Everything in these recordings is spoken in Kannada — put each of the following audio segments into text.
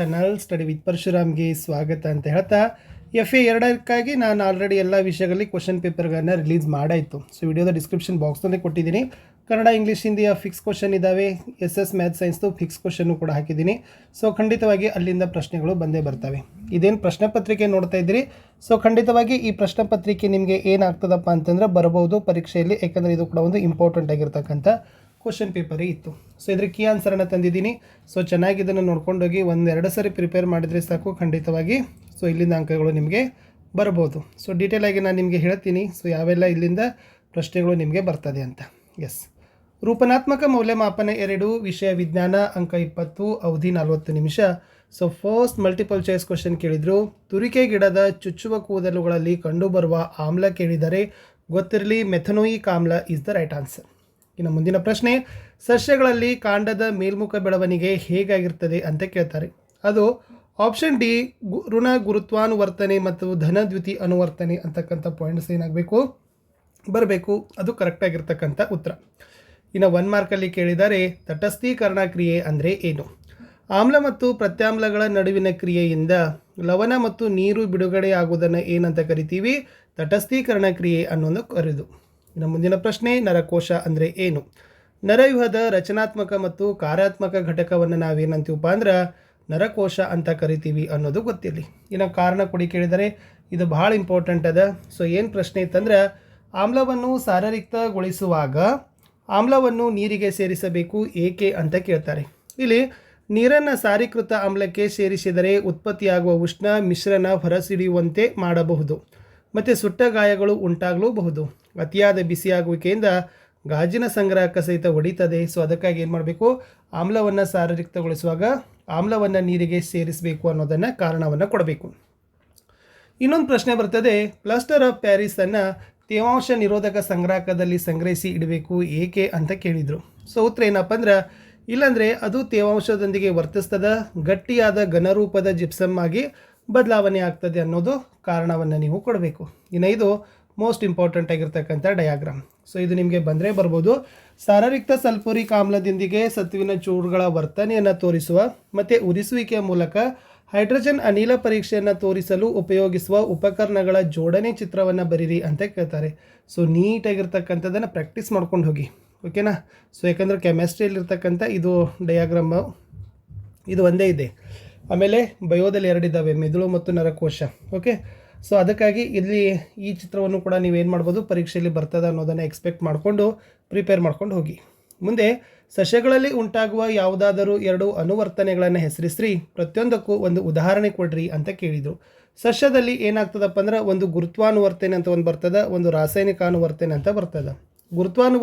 ಚಾನಲ್ ಸ್ಟಡಿ ವಿತ್ ಪರಶುರಾಮ್ಗೆ ಸ್ವಾಗತ ಅಂತ ಹೇಳ್ತಾ FA2 ನಾನು ಆಲ್ರೆಡಿ ಎಲ್ಲ ವಿಷಯಗಳಲ್ಲಿ ಕ್ವಶನ್ ಪೇಪರ್ಗಳನ್ನು ರಿಲೀಸ್ ಮಾಡಾಯಿತು. ಸೊ ವಿಡಿಯೋದ ಡಿಸ್ಕ್ರಿಪ್ಷನ್ ಬಾಕ್ಸ್ನಲ್ಲಿ ಕೊಟ್ಟಿದ್ದೀನಿ. ಕನ್ನಡ ಇಂಗ್ಲೀಷ್ ಹಿಂದಿಯ ಫಿಕ್ಸ್ ಕ್ವಶನ್ ಇದ್ದಾವೆ, SS ಮ್ಯಾಥ್ಸ್ ಸೈನ್ಸ್ದು ಫಿಕ್ಸ್ ಕ್ವಶನ್ನು ಕೂಡ ಹಾಕಿದ್ದೀನಿ. ಸೊ ಖಂಡಿತವಾಗಿ ಅಲ್ಲಿಂದ ಪ್ರಶ್ನೆಗಳು ಬಂದೇ ಬರ್ತವೆ. ಇದೇನು ಪ್ರಶ್ನೆ ಪತ್ರಿಕೆ ನೋಡ್ತಾ ಇದ್ದೀರಿ, ಸೊ ಖಂಡಿತವಾಗಿ ಈ ಪ್ರಶ್ನೆ ಪತ್ರಿಕೆ ನಿಮಗೆ ಏನಾಗ್ತದಪ್ಪ ಅಂತಂದ್ರೆ ಬರಬಹುದು ಪರೀಕ್ಷೆಯಲ್ಲಿ, ಯಾಕಂದರೆ ಇದು ಕೂಡ ಒಂದು ಇಂಪಾರ್ಟೆಂಟ್ ಆಗಿರ್ತಕ್ಕಂಥ ಕ್ವಶನ್ ಪೇಪರೇ ಇತ್ತು. ಸೊ ಇದ್ರ ಕೀ ಆನ್ಸರನ್ನು ತಂದಿದ್ದೀನಿ. ಸೊ ಚೆನ್ನಾಗಿ ಇದನ್ನು ನೋಡ್ಕೊಂಡೋಗಿ ಒಂದೆರಡು ಸರಿ ಪ್ರಿಪೇರ್ ಮಾಡಿದರೆ ಸಾಕು, ಖಂಡಿತವಾಗಿ ಸೊ ಇಲ್ಲಿಂದ ಅಂಕಗಳು ನಿಮಗೆ ಬರ್ಬೋದು. ಸೊ ಡೀಟೇಲಾಗಿ ನಾನು ನಿಮಗೆ ಹೇಳ್ತೀನಿ ಸೊ ಯಾವೆಲ್ಲ ಇಲ್ಲಿಂದ ಪ್ರಶ್ನೆಗಳು ನಿಮಗೆ ಬರ್ತದೆ ಅಂತ. ಎಸ್, ರೂಪನಾತ್ಮಕ ಮೌಲ್ಯಮಾಪನ 2, ವಿಷಯ ವಿಜ್ಞಾನ, ಅಂಕ 20, ಅವಧಿ 40 ನಿಮಿಷ. So first multiple choice question ಕೇಳಿದರು. ತುರಿಕೆ ಗಿಡದ ಚುಚ್ಚುವ ಕೂದಲುಗಳಲ್ಲಿ ಕಂಡುಬರುವ ಆಮ್ಲ ಕೇಳಿದರೆ ಗೊತ್ತಿರಲಿ ಮೆಥನೋಯಿಕ್ ಆಮ್ಲ ಈಸ್ ದ ರೈಟ್ ಆನ್ಸರ್. ಇನ್ನು ಮುಂದಿನ ಪ್ರಶ್ನೆ, ಸಸ್ಯಗಳಲ್ಲಿ ಕಾಂಡದ ಮೇಲ್ಮುಖ ಬೆಳವಣಿಗೆ ಹೇಗಾಗಿರ್ತದೆ ಅಂತ ಕೇಳ್ತಾರೆ. ಅದು ಆಪ್ಷನ್ ಡಿ ಋಣ ಗುರುತ್ವಾನುವರ್ತನೆ ಮತ್ತು ಧನ ದ್ಯುತಿ ಅನುವರ್ತನೆ ಅಂತಕ್ಕಂಥ ಪಾಯಿಂಟ್ಸ್ ಏನಾಗಬೇಕು ಬರಬೇಕು, ಅದು ಕರೆಕ್ಟಾಗಿರ್ತಕ್ಕಂಥ ಉತ್ತರ. ಇನ್ನು 1 ಮಾರ್ಕಲ್ಲಿ ಕೇಳಿದರೆ ತಟಸ್ಥೀಕರಣ ಕ್ರಿಯೆ ಅಂದರೆ ಏನು? ಆಮ್ಲ ಮತ್ತು ಪ್ರತ್ಯಾಮ್ಲಗಳ ನಡುವಿನ ಕ್ರಿಯೆಯಿಂದ ಲವಣ ಮತ್ತು ನೀರು ಬಿಡುಗಡೆಯಾಗುವುದನ್ನು ಏನಂತ ಕರಿತೀವಿ? ತಟಸ್ಥೀಕರಣ ಕ್ರಿಯೆ ಅನ್ನೋದು ಕರೆದು. ಇನ್ನು ಮುಂದಿನ ಪ್ರಶ್ನೆ, ನರಕೋಶ ಅಂದರೆ ಏನು? ನರವ್ಯೂಹದ ರಚನಾತ್ಮಕ ಮತ್ತು ಕಾರ್ಯಾತ್ಮಕ ಘಟಕವನ್ನು ನಾವೇನಂತೀವಪ್ಪ ಅಂದ್ರೆ ನರಕೋಶ ಅಂತ ಕರಿತೀವಿ ಅನ್ನೋದು ಗೊತ್ತಿರಲಿ. ಇನ್ನು ಕಾರಣ ಕೊಡಿ ಕೇಳಿದರೆ ಇದು ಭಾಳ ಇಂಪಾರ್ಟೆಂಟ್ ಅದ. ಸೊ ಏನು ಪ್ರಶ್ನೆ ಇತ್ತಂದ್ರೆ, ಆಮ್ಲವನ್ನು ಸಾರರಿಕ್ತಗೊಳಿಸುವಾಗ ಆಮ್ಲವನ್ನು ನೀರಿಗೆ ಸೇರಿಸಬೇಕು ಏಕೆ ಅಂತ ಕೇಳ್ತಾರೆ. ಇಲ್ಲಿ ನೀರನ್ನು ಸಾರೀಕೃತ ಆಮ್ಲಕ್ಕೆ ಸೇರಿಸಿದರೆ ಉತ್ಪತ್ತಿಯಾಗುವ ಉಷ್ಣ ಮಿಶ್ರಣ ಹೊರಸಿಡಿಯುವಂತೆ ಮಾಡಬಹುದು ಮತ್ತು ಸುಟ್ಟ ಗಾಯಗಳು ಉಂಟಾಗಲೂಬಹುದು. ಅತಿಯಾದ ಬಿಸಿಯಾಗುವಿಕೆಯಿಂದ ಗಾಜಿನ ಸಂಗ್ರಹಕ್ಕೆ ಸಹಿತ ಹೊಡಿತದೆ. ಸೊ ಅದಕ್ಕಾಗಿ ಏನು ಮಾಡಬೇಕು, ಆಮ್ಲವನ್ನು ಸಾರರಿಕ್ತಗೊಳಿಸುವಾಗ ಆಮ್ಲವನ್ನು ನೀರಿಗೆ ಸೇರಿಸಬೇಕು ಅನ್ನೋದನ್ನು ಕಾರಣವನ್ನು ಕೊಡಬೇಕು. ಇನ್ನೊಂದು ಪ್ರಶ್ನೆ ಬರ್ತದೆ, ಪ್ಲಾಸ್ಟರ್ ಆಫ್ ಪ್ಯಾರಿಸನ್ನು ತೇವಾಂಶ ನಿರೋಧಕ ಸಂಗ್ರಾಹಕದಲ್ಲಿ ಸಂಗ್ರಹಿಸಿ ಇಡಬೇಕು ಏಕೆ ಅಂತ ಕೇಳಿದರು. ಸೊ ಉತ್ತರ ಏನಪ್ಪ ಅಂದ್ರೆ, ಇಲ್ಲಾಂದರೆ ಅದು ತೇವಾಂಶದೊಂದಿಗೆ ವರ್ತಿಸ್ತದ, ಗಟ್ಟಿಯಾದ ಘನರೂಪದ ಜಿಪ್ಸಮ್ ಆಗಿ ಬದಲಾವಣೆ ಆಗ್ತದೆ ಅನ್ನೋದು ಕಾರಣವನ್ನು ನೀವು ಕೊಡಬೇಕು. ಇನ್ನು ಇದು ಮೋಸ್ಟ್ ಇಂಪಾರ್ಟೆಂಟ್ ಆಗಿರ್ತಕ್ಕಂಥ ಡಯಾಗ್ರಾಮ್. ಸೊ ಇದು ನಿಮಗೆ ಬಂದರೆ ಬರ್ಬೋದು. ಸಾರರಿಕ್ತ ಸಲ್ಫ್ಯೂರಿಕ್ ಆಮ್ಲದೊಂದಿಗೆ ಸತುವಿನ ಚೂರುಗಳ ವರ್ತನೆಯನ್ನು ತೋರಿಸುವ ಮತ್ತು ಉರಿಸುವಿಕೆಯ ಮೂಲಕ ಹೈಡ್ರೋಜನ್ ಅನಿಲ ಪರೀಕ್ಷೆಯನ್ನು ತೋರಿಸಲು ಉಪಯೋಗಿಸುವ ಉಪಕರಣಗಳ ಜೋಡಣೆ ಚಿತ್ರವನ್ನು ಬರೀರಿ ಅಂತ ಕೇಳ್ತಾರೆ. ಸೊ ನೀಟಾಗಿರ್ತಕ್ಕಂಥದ್ದನ್ನು ಪ್ರಾಕ್ಟೀಸ್ ಮಾಡ್ಕೊಂಡು ಹೋಗಿ, ಓಕೆನಾ? ಸೊ ಯಾಕಂದರೆ ಕೆಮಿಸ್ಟ್ರಿಯಲ್ಲಿರ್ತಕ್ಕಂಥ ಇದು ಡಯಾಗ್ರಾಮ್ ಇದು ಒಂದೇ ಇದೆ. ಆಮೇಲೆ ಬಯೋದಲ್ಲಿ 2 ಇದ್ದಾವೆ, ಮೆದುಳು ಮತ್ತು ನರಕೋಶ. ಓಕೆ, ಸೊ ಅದಕ್ಕಾಗಿ ಇಲ್ಲಿ ಈ ಚಿತ್ರವನ್ನು ಕೂಡ ನೀವೇನು ಮಾಡ್ಬೋದು, ಪರೀಕ್ಷೆಯಲ್ಲಿ ಬರ್ತದೆ ಅನ್ನೋದನ್ನು ಎಕ್ಸ್ಪೆಕ್ಟ್ ಮಾಡಿಕೊಂಡು ಪ್ರಿಪೇರ್ ಮಾಡ್ಕೊಂಡು ಹೋಗಿ. ಮುಂದೆ, ಸಸ್ಯಗಳಲ್ಲಿ ಉಂಟಾಗುವ ಯಾವುದಾದರೂ 2 ಅನುವರ್ತನೆಗಳನ್ನು ಹೆಸರಿಸ್ರಿ, ಪ್ರತಿಯೊಂದಕ್ಕೂ ಒಂದು ಉದಾಹರಣೆ ಕೊಡ್ರಿ ಅಂತ ಕೇಳಿದರು. ಸಸ್ಯದಲ್ಲಿ ಏನಾಗ್ತದಪ್ಪ ಅಂದ್ರೆ, ಒಂದು ಗುರುತ್ವಾನುವರ್ತನೆ ಅಂತ ಒಂದು ಬರ್ತದೆ, ಒಂದು ರಾಸಾಯನಿಕ ಅನುವರ್ತನೆ ಅಂತ ಬರ್ತದೆ.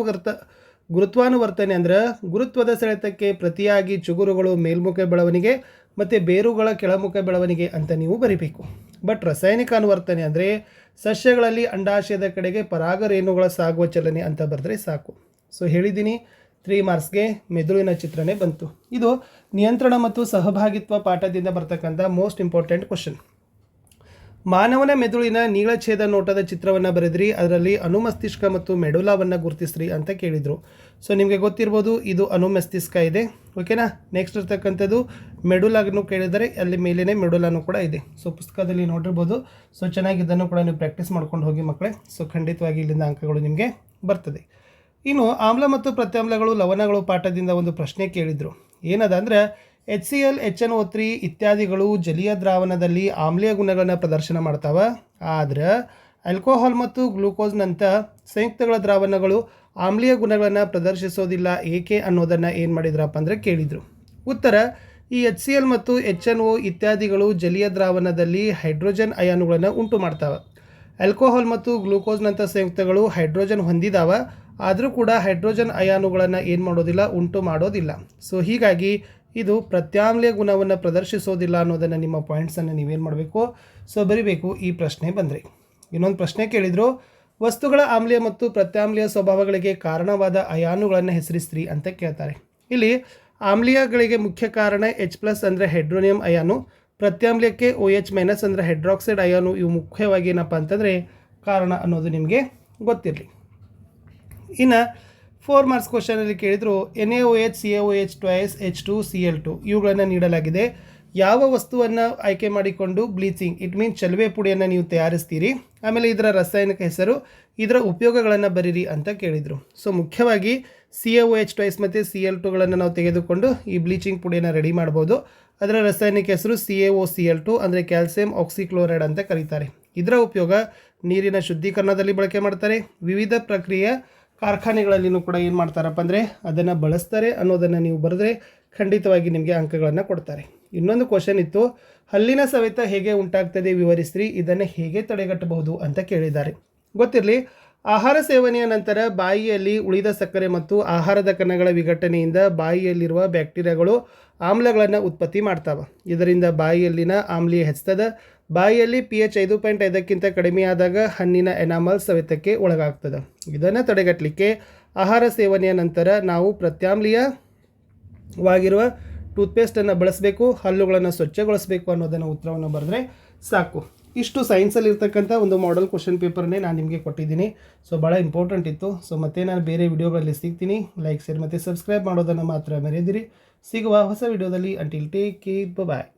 ಗುರುತ್ವಾನುವರ್ತನೆ ಅಂದ್ರೆ ಗುರುತ್ವದ ಸೆಳೆತಕ್ಕೆ ಪ್ರತಿಯಾಗಿ ಚಿಗುರುಗಳು ಮೇಲ್ಮುಖ ಬೆಳವಣಿಗೆ ಮತ್ತು ಬೇರುಗಳ ಕೆಳಮುಖ ಬೆಳವಣಿಗೆ ಅಂತ ನೀವು ಬರಿಬೇಕು. ಬಟ್ ರಾಸಾಯನಿಕ ಅನುವರ್ತನೆ ಅಂದರೆ ಸಸ್ಯಗಳಲ್ಲಿ ಅಂಡಾಶಯದ ಕಡೆಗೆ ಪರಾಗರೇಣುಗಳ ಸಾಗುವ ಚಲನೆ ಅಂತ ಬರೆದ್ರೆ ಸಾಕು. ಸೊ ಹೇಳಿದ್ದೀನಿ, 3 ಮಾರ್ಕ್ಸ್ಗೆ ಮೆದುಳಿನ ಚಿತ್ರನೇ ಬಂತು. ಇದು ನಿಯಂತ್ರಣ ಮತ್ತು ಸಹಭಾಗಿತ್ವ ಪಾಠದಿಂದ ಬರ್ತಕ್ಕಂಥ ಮೋಸ್ಟ್ ಇಂಪಾರ್ಟೆಂಟ್ ಕ್ವಶನ್. ಮಾನವನ ಮೆದುಳಿನ ನೀಳಛೇದ ನೋಟದ ಚಿತ್ರವನ್ನು ಬರೆದ್ರಿ, ಅದರಲ್ಲಿ ಅನುಮಸ್ತಿಷ್ಕ ಮತ್ತು ಮೆಡುಲಾವನ್ನು ಗುರುತಿಸ್ರಿ ಅಂತ ಕೇಳಿದರು. ಸೊ ನಿಮಗೆ ಗೊತ್ತಿರ್ಬೋದು, ಇದು ಅನುಮಸ್ತಿಷ್ಕ ಇದೆ, ಓಕೆನಾ? ನೆಕ್ಸ್ಟ್ ಇರ್ತಕ್ಕಂಥದ್ದು ಮೆಡುಲಾಗನ್ನು ಕೇಳಿದರೆ ಅಲ್ಲಿ ಮೇಲೇ ಮೆಡುಲಾನು ಕೂಡ ಇದೆ. ಸೊ ಪುಸ್ತಕದಲ್ಲಿ ನೋಡಿರ್ಬೋದು. ಸೊ ಚೆನ್ನಾಗಿ ಇದನ್ನು ಕೂಡ ನೀವು ಪ್ರಾಕ್ಟೀಸ್ ಮಾಡ್ಕೊಂಡು ಹೋಗಿ ಮಕ್ಕಳೇ. ಸೊ ಖಂಡಿತವಾಗಿ ಇಲ್ಲಿಂದ ಅಂಕಗಳು ನಿಮಗೆ ಬರ್ತದೆ. ಇನ್ನು ಆಮ್ಲ ಮತ್ತು ಪ್ರತ್ಯಾಮ್ಲಗಳು ಲವಣಗಳು ಪಾಠದಿಂದ ಒಂದು ಪ್ರಶ್ನೆ ಕೇಳಿದರು. ಏನದ ಅಂದರೆ, HCl, HNO3 ಇತ್ಯಾದಿಗಳು ಜಲೀಯ ದ್ರಾವಣದಲ್ಲಿ ಆಮ್ಲೀಯ ಗುಣಗಳನ್ನು ಪ್ರದರ್ಶನ ಮಾಡ್ತಾವೆ, ಆದರೆ ಆಲ್ಕೋಹಾಲ್ ಮತ್ತು ಗ್ಲೂಕೋಸ್ನಂಥ ಸಂಯುಕ್ತಗಳ ದ್ರಾವಣಗಳು ಆಮ್ಲೀಯ ಗುಣಗಳನ್ನು ಪ್ರದರ್ಶಿಸೋದಿಲ್ಲ ಏಕೆ ಅನ್ನೋದನ್ನು ಏನು ಮಾಡಿದ್ರಪ್ಪ ಅಂದರೆ ಕೇಳಿದರು. ಉತ್ತರ, ಈ HCl ಮತ್ತು HNO ಇತ್ಯಾದಿಗಳು ಜಲೀಯ ದ್ರಾವಣದಲ್ಲಿ ಹೈಡ್ರೋಜನ್ ಅಯಾನುಗಳನ್ನು ಉಂಟು ಮಾಡ್ತಾವೆ. ಆಲ್ಕೋಹಾಲ್ ಮತ್ತು ಗ್ಲೂಕೋಸ್ನಂಥ ಸಂಯುಕ್ತಗಳು ಹೈಡ್ರೋಜನ್ ಹೊಂದಿದಾವ, ಆದರೂ ಕೂಡ ಹೈಡ್ರೋಜನ್ ಅಯಾನುಗಳನ್ನು ಏನು ಮಾಡೋದಿಲ್ಲ, ಉಂಟು ಮಾಡೋದಿಲ್ಲ. ಸೊ ಹೀಗಾಗಿ ಇದು ಪ್ರತ್ಯಾಮ್ಲೀಯ ಗುಣವನ್ನು ಪ್ರದರ್ಶಿಸೋದಿಲ್ಲ ಅನ್ನೋದನ್ನು ನಿಮ್ಮ ಪಾಯಿಂಟ್ಸನ್ನು ನೀವೇನು ಮಾಡಬೇಕು, ಸೊ ಬರಿಬೇಕು ಈ ಪ್ರಶ್ನೆ ಬಂದರೆ. ಇನ್ನೊಂದು ಪ್ರಶ್ನೆ ಕೇಳಿದರು, ವಸ್ತುಗಳ ಆಮ್ಲೀಯ ಮತ್ತು ಪ್ರತ್ಯಾಮ್ಲೀಯ ಸ್ವಭಾವಗಳಿಗೆ ಕಾರಣವಾದ ಅಯಾನುಗಳನ್ನು ಹೆಸರಿಸ್ರಿ ಅಂತ ಕೇಳ್ತಾರೆ. ಇಲ್ಲಿ ಆಮ್ಲೀಯಗಳಿಗೆ ಮುಖ್ಯ ಕಾರಣ H+ ಅಂದರೆ ಹೈಡ್ರೋನಿಯಂ ಅಯಾನು, ಪ್ರತ್ಯಾಮ್ಲೀಯಕ್ಕೆ OH- ಅಂದರೆ ಹೈಡ್ರಾಕ್ಸೈಡ್ ಅಯಾನು. ಇವು ಮುಖ್ಯವಾಗಿ ಏನಪ್ಪ ಅಂತಂದರೆ ಕಾರಣ ಅನ್ನೋದು ನಿಮಗೆ ಗೊತ್ತಿರಲಿ. ಇನ್ನು 4 ಮಾರ್ಕ್ಸ್ ಕ್ವಶನಲ್ಲಿ ಕೇಳಿದರು, NaOH, CaOH, twice H2, Cl2 ಇವುಗಳನ್ನು ನೀಡಲಾಗಿದೆ. ಯಾವ ವಸ್ತುವನ್ನು ಆಯ್ಕೆ ಮಾಡಿಕೊಂಡು ಬ್ಲೀಚಿಂಗ್ ಇಟ್ ಮೀನ್ಸ್ ಚಲುವೆ ಪುಡಿಯನ್ನು ನೀವು ತಯಾರಿಸ್ತೀರಿ, ಆಮೇಲೆ ಇದರ ರಾಸಾಯನಿಕ ಹೆಸರು, ಇದರ ಉಪಯೋಗಗಳನ್ನು ಬರೀರಿ ಅಂತ ಕೇಳಿದರು. ಸೊ ಮುಖ್ಯವಾಗಿ CaOH2 ಮತ್ತು Cl2ಗಳನ್ನು ನಾವು ತೆಗೆದುಕೊಂಡು ಈ ಬ್ಲೀಚಿಂಗ್ ಪುಡಿಯನ್ನು ರೆಡಿ ಮಾಡ್ಬೋದು. ಅದರ ರಾಸಾಯನಿಕ ಹೆಸರು CaOCl2 ಅಂದರೆ ಕ್ಯಾಲ್ಸಿಯಂ ಆಕ್ಸಿಕ್ಲೋರೈಡ್ ಅಂತ ಕರೀತಾರೆ. ಇದರ ಉಪಯೋಗ ನೀರಿನ ಶುದ್ಧೀಕರಣದಲ್ಲಿ ಬಳಕೆ ಮಾಡ್ತಾರೆ, ವಿವಿಧ ಪ್ರಕ್ರಿಯೆ ಕಾರ್ಖಾನೆಗಳಲ್ಲಿನೂ ಕೂಡ ಏನು ಮಾಡ್ತಾರಪ್ಪ ಅಂದರೆ ಅದನ್ನು ಬಳಸ್ತಾರೆ ಅನ್ನೋದನ್ನು ನೀವು ಬರೆದ್ರೆ ಖಂಡಿತವಾಗಿ ನಿಮಗೆ ಅಂಕಗಳನ್ನು ಕೊಡ್ತಾರೆ. ಇನ್ನೊಂದು ಕ್ವಶನ್ ಇತ್ತು, ಹಲ್ಲಿನ ಸವೆತ ಹೇಗೆ ಉಂಟಾಗ್ತದೆ ವಿವರಿಸ್ರಿ, ಇದನ್ನು ಹೇಗೆ ತಡೆಗಟ್ಟಬಹುದು ಅಂತ ಕೇಳಿದ್ದಾರೆ. ಗೊತ್ತಿರಲಿ, ಆಹಾರ ಸೇವನೆಯ ನಂತರ ಬಾಯಿಯಲ್ಲಿ ಉಳಿದ ಸಕ್ಕರೆ ಮತ್ತು ಆಹಾರದ ಕಣಗಳ ವಿಘಟನೆಯಿಂದ ಬಾಯಿಯಲ್ಲಿರುವ ಬ್ಯಾಕ್ಟೀರಿಯಾಗಳು ಆಮ್ಲಗಳನ್ನು ಉತ್ಪತ್ತಿ ಮಾಡ್ತಾವೆ. ಇದರಿಂದ ಬಾಯಿಯಲ್ಲಿನ ಆಮ್ಲೀಯ ಹೆಚ್ಚುತ್ತದೆ. ಬಾಯಿಯಲ್ಲಿ pH 5.5ಕ್ಕಿಂತ ಕಡಿಮೆಯಾದಾಗ ಹಣ್ಣಿನ ಎನಾಮಲ್ ಸವೆತಕ್ಕೆ ಒಳಗಾಗ್ತದೆ. ಇದನ್ನು ತಡೆಗಟ್ಟಲಿಕ್ಕೆ ಆಹಾರ ಸೇವನೆಯ ನಂತರ ನಾವು ಪ್ರತ್ಯಾಮ್ಲೀಯವಾಗಿರುವ ಟೂತ್ಪೇಸ್ಟನ್ನು ಬಳಸಬೇಕು, ಹಲ್ಲುಗಳನ್ನು ಸ್ವಚ್ಛಗೊಳಿಸಬೇಕು ಅನ್ನೋದನ್ನು ಉತ್ತರವನ್ನು ಬರೆದ್ರೆ ಸಾಕು. ಇಷ್ಟು ಸೈನ್ಸಲ್ಲಿ ಇರ್ತಕ್ಕಂಥ ಒಂದು ಮಾಡೆಲ್ ಕ್ವಶನ್ ಪೇಪರ್ನೇ ನಾನು ನಿಮಗೆ ಕೊಟ್ಟಿದ್ದೀನಿ. ಸೊ ಭಾಳ ಇಂಪಾರ್ಟೆಂಟ್ ಇತ್ತು. ಸೊ ಮತ್ತೆ ನಾನು ಬೇರೆ ವಿಡಿಯೋಗಳಲ್ಲಿ ಸಿಗ್ತೀನಿ. ಲೈಕ್, ಶೇರ್ ಮತ್ತು ಸಬ್ಸ್ಕ್ರೈಬ್ ಮಾಡೋದನ್ನು ಮಾತ್ರ ಮರೆಯದಿರಿ. ಸಿಗುವ ಹೊಸ ವಿಡಿಯೋದಲ್ಲಿ. ಅಂಟಿಲ್ ಟೇಕ್ ಕೇರ್, ಬಾಯ್.